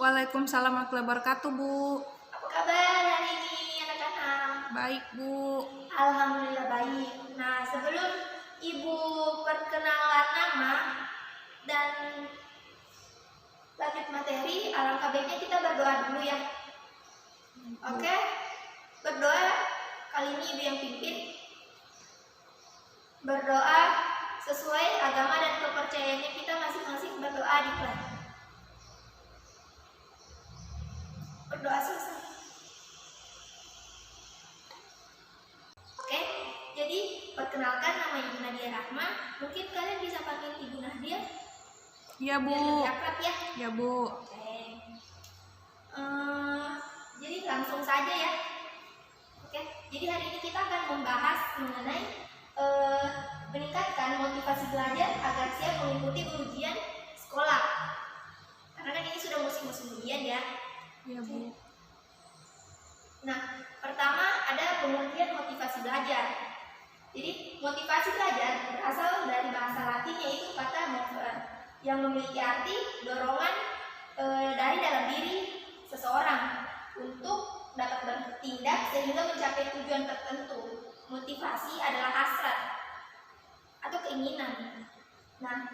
Waalaikumsalam warahmatullahi wabarakatuh, Bu. Apa kabar hari ini anak-anak? Baik, Bu. Alhamdulillah baik. Nah, sebelum Ibu perkenalan nama dan lanjut materi, alangkah baiknya kita berdoa dulu ya. Oke? Berdoa, kali ini Ibu yang pimpin. Berdoa sesuai agama dan kepercayaannya kita masing-masing, berdoa di kelas. Berdoa selesai. Oke, jadi perkenalkan nama Ibu Nadia Rahma. Mungkin kalian bisa panggil Ibu Nadia. Iya, Bu. Biar lebih akrab ya. Ya, Bu. Oke. Jadi langsung saja ya. Oke, jadi hari ini kita akan membahas mengenai meningkatkan motivasi belajar agar siap mengikuti ujian sekolah. Karena kan ini sudah musim-musim ujian ya. Ya, Bu. Nah, pertama ada pengertian motivasi belajar. Jadi, motivasi belajar berasal dari bahasa Latin yaitu kata mover, yang memiliki arti dorongan dari dalam diri seseorang untuk dapat bertindak sehingga mencapai tujuan tertentu. Motivasi adalah hasrat atau keinginan. Nah,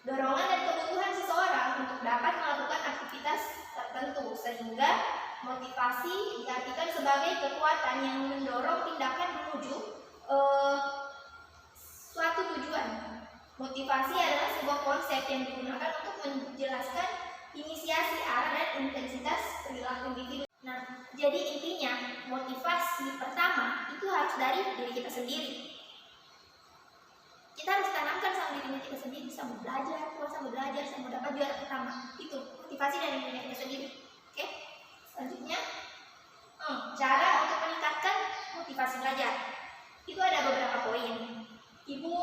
dorongan dan kebutuhan seseorang untuk dapat melakukan aktivitas tertentu, sehingga motivasi diartikan sebagai kekuatan yang mendorong tindakan menuju suatu tujuan. Motivasi adalah sebuah konsep yang digunakan untuk menjelaskan inisiasi, arah, dan intensitas perilaku individu. Nah, jadi intinya motivasi pertama itu harus dari diri kita sendiri. Kita harus tanamkan sama diri kita sendiri, sama belajar, sama dapat juara pertama. Itu motivasi dari diri kita sendiri. Oke? Selanjutnya, cara untuk meningkatkan motivasi belajar. Itu ada beberapa poin. Ibu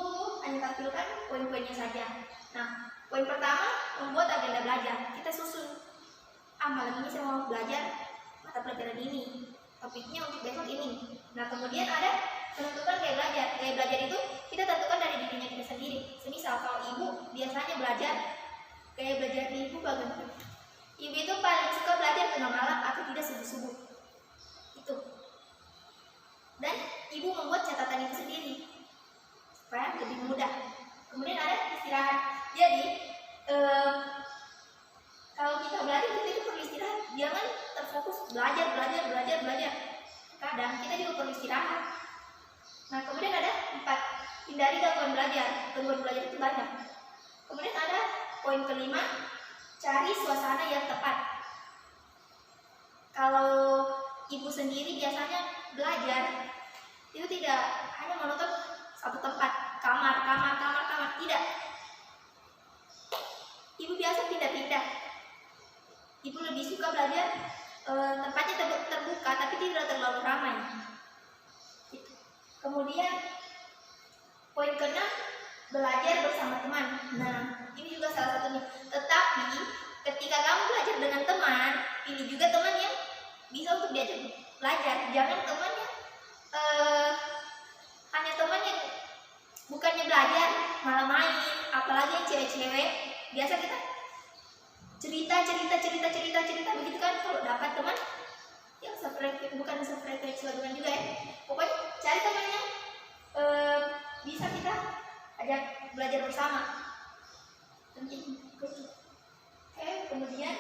hanya tampilkan poin-poinnya saja. Nah, poin pertama, membuat agenda belajar. Kita susun. Malam ini saya mau belajar mata pelajaran ini. Topiknya untuk besok ini. Nah, kemudian ada menentukan gaya belajar. Gaya belajar itu kita tentukan dari dirinya kita sendiri. Semisal kalau ibu biasanya belajar, gaya belajar ibu bagaimana? Ibu itu paling suka belajar tengah malam atau tidak subuh-subuh. Itu. Dan ibu membuat catatan itu sendiri supaya lebih mudah. Kemudian ada istirahat. Jadi kalau kita belajar kita itu perlu istirahat. Jangan terfokus belajar. Kadang kita juga perlu istirahat. Nah, kemudian ada 4, hindari gangguan belajar. Gangguan belajar itu banyak. Kemudian ada poin kelima, cari suasana yang tepat. Kalau ibu sendiri biasanya belajar itu tidak hanya monoton satu tempat, kamar, tidak. Ibu biasa pindah-pindah. Ibu lebih suka belajar tempatnya terbuka tapi tidak terlalu ramai. Kemudian poin ke-6, belajar bersama teman. Nah, ini juga salah satunya. Tetapi ketika kamu belajar dengan teman, ini juga teman yang bisa untuk diajak belajar. Jangan teman yang hanya teman yang bukannya belajar malah main. Apalagi yang cewek-cewek, biasa kita cerita begitu kan. Kalau dapat teman yang bukan sefrekuensi dengan juga ya. Pokoknya cari teman yang bisa kita ajak belajar bersama. Penting. Oke, kemudian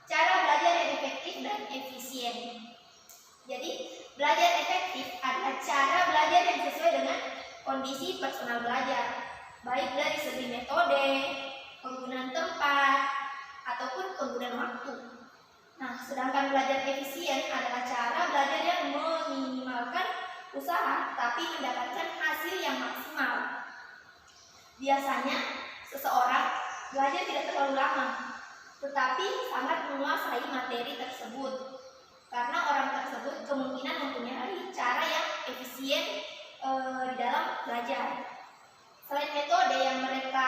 cara belajar yang efektif dan efisien. Jadi belajar efektif adalah cara belajar yang sesuai dengan kondisi personal belajar, baik dari segi metode, penggunaan tempat, ataupun penggunaan waktu. Nah, sedangkan belajar efisien adalah cara belajar yang meminimalkan usaha tapi mendapatkan hasil yang maksimal. Biasanya seseorang belajar tidak terlalu lama, tetapi sangat menguasai materi tersebut karena orang tersebut kemungkinan mempunyai cara yang efisien di dalam belajar. Selain metode yang mereka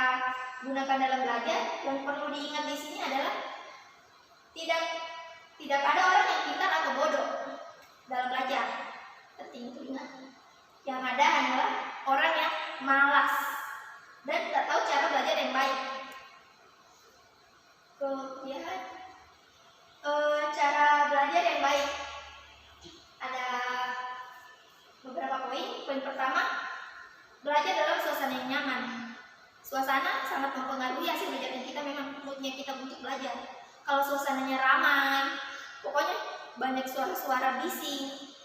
gunakan dalam belajar, yang perlu diingat di sini adalah tidak ada orang yang pintar atau bodoh dalam belajar. Penting itu ingat. Yang ada hanyalah orang yang malas dan tidak tahu cara belajar yang baik. Kemudian cara belajar yang baik ada beberapa poin. Poin pertama, belajar dalam suasana yang nyaman. Suasana sangat mempengaruhi hasil belajar kita, memang moodnya kita untuk belajar. Kalau suasananya ramai, pokoknya banyak suara-suara bising,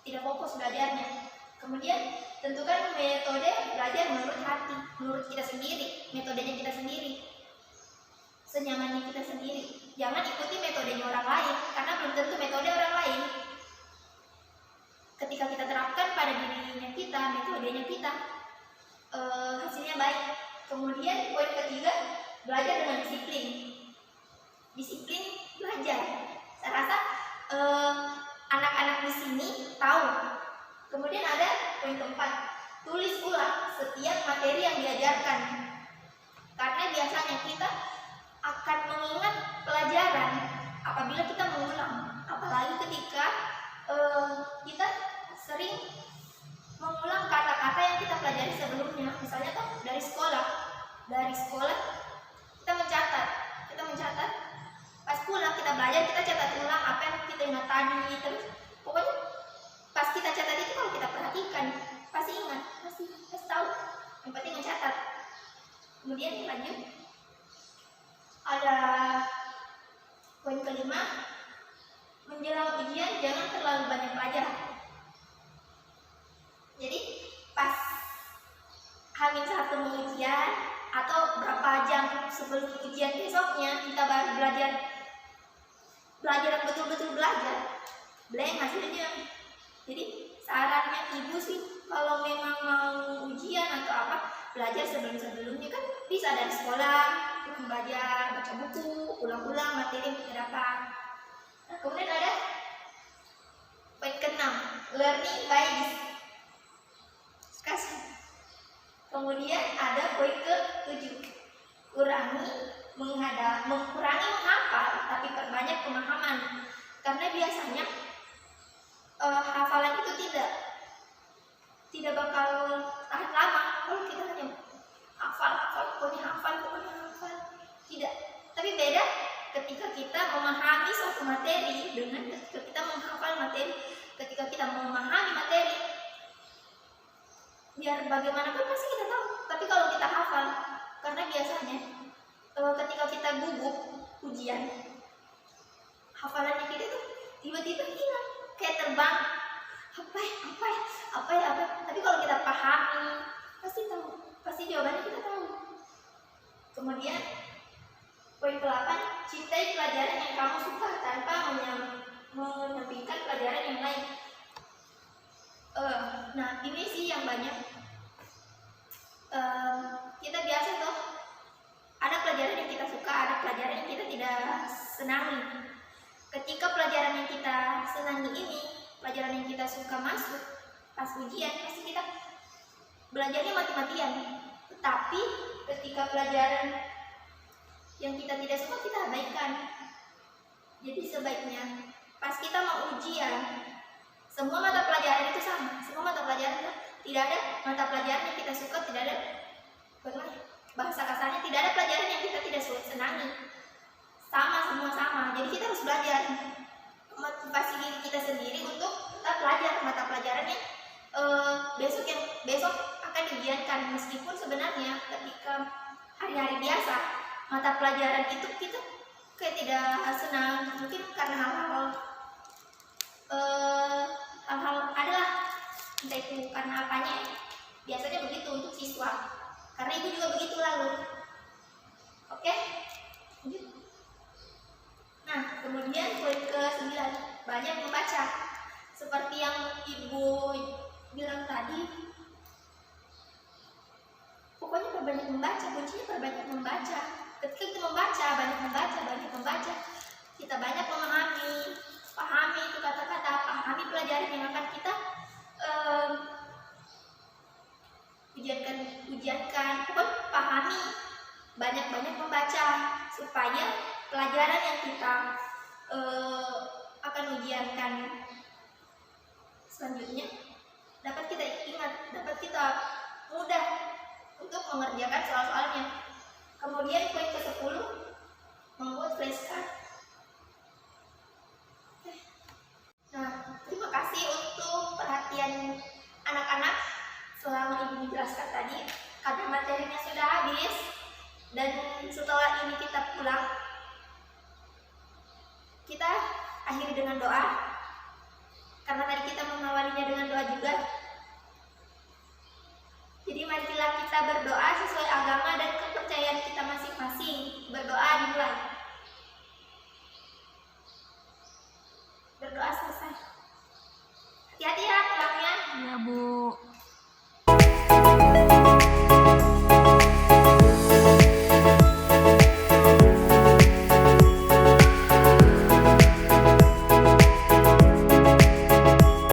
tidak fokus belajarnya. Kemudian tentukan metode belajar menurut hati, menurut kita sendiri, metodenya kita sendiri, senyamannya kita sendiri. Jangan ikuti metodenya orang lain, karena belum tentu metode orang lain ketika kita terapkan pada dirinya kita, metodenya kita, hasilnya baik. Kemudian poin ketiga, belajar dengan disiplin. Disiplin belajar. Saya rasa anak-anak di sini tahu. Kemudian ada poin keempat, tulis ulang setiap materi yang diajarkan. Karena biasanya kita akan mengingat pelajaran apabila kita mengulang. Apalagi ketika kita sering mengulang kata-kata yang kita pelajari sebelumnya. Misalnya dari sekolah kita mencatat. Pas pulang kita belajar, kita catat ulang apa yang kita ingat tadi. Terus pokoknya pas kita catat itu, kalau kita perhatikan pasti ingat, pasti tahu. Yang penting mencatat. Kemudian lanjut, ada poin kelima, menjelang ujian jangan terlalu banyak belajar. Jadi pas H-1 mau ujian atau berapa jam sebelum ujian besoknya kita baru belajar yang betul-betul belajar, blank hasilnya. Jadi sarannya ibu sih, kalau memang mau ujian atau apa, belajar sebelumnya kan bisa dari sekolah, belajar, baca buku, ulang-ulang materi yang kita dapat. Nah, kemudian ada poin ke-6, learning by discussion. Kemudian ada poin ke-7, mengurangi menghafal tapi perbanyak pemahaman. Karena biasanya hafalan itu tidak bakal tahan lama kalau kita hanya hafal. Tidak. Tapi beda ketika kita memahami suatu materi dengan ketika kita menghafal materi. Ketika kita memahami materi, biar bagaimanapun pasti kita tahu. Tapi kalau kita hafal, karena biasanya ketika kita gugup ujian, hafalannya kita tuh tiba-tiba hilang, kayak terbang. Apa ya. Tapi kalau kita pahami, pasti tahu, pasti jawabannya kita tahu. Kemudian poin ke-8, cintai pelajaran yang kamu suka tanpa menyampingkan pelajaran yang lain. Nah ini sih yang banyak. Kita biasa tuh ada pelajaran yang kita suka, ada pelajaran yang kita tidak senangi. Ketika pelajaran yang kita senangi ini, pelajaran yang kita suka masuk pas ujian, pasti kita belajarnya mati-matian. Tetapi ketika pelajaran yang kita tidak suka, kita abaikan. Jadi sebaiknya pas kita mau ujian, semua mata pelajaran itu sama. Semua mata pelajaran itu, tidak ada mata pelajaran yang kita suka, tidak ada, bagaimana bahasa kasarnya, tidak ada pelajaran yang kita tidak senangi. Semua sama. Jadi kita harus belajar, motivasi diri kita sendiri untuk tetap belajar mata pelajaran yang besok akan diujiankan. Meskipun sebenarnya ketika hari-hari biasa mata pelajaran itu kita kayak tidak senang, mungkin karena hal-hal adalah entah itu karena apanya. Biasanya begitu untuk siswa, karena ibu juga begitu lalu. Oke, lanjut. Nah, kemudian poin ke-9, banyak membaca. Seperti yang ibu bilang tadi, pokoknya perbanyak membaca, kuncinya perbanyak membaca. Ketika kita membaca, banyak membaca, kita banyak pahami itu kata-kata, pahami pelajaran yang akan kita ujiankan, pahami, banyak-banyak membaca supaya pelajaran yang kita akan ujiankan selanjutnya dapat kita ingat, dapat kita mudah untuk mengerjakan soal-soalnya. Kemudian poin ke-10, membuat flashcard. Nah, terima kasih untuk perhatian anak-anak selama Ibu menjelaskan tadi, karena materinya sudah habis dan setelah ini kita pulang, kita akhiri dengan doa, karena tadi kita mengawalinya dengan doa juga. Jadi marilah kita berdoa sesuai agama dan kepercayaan kita masing-masing. Berdoa dimulai. Berdoa selesai. Hati-hati ya pulangnya. Ya, Bu.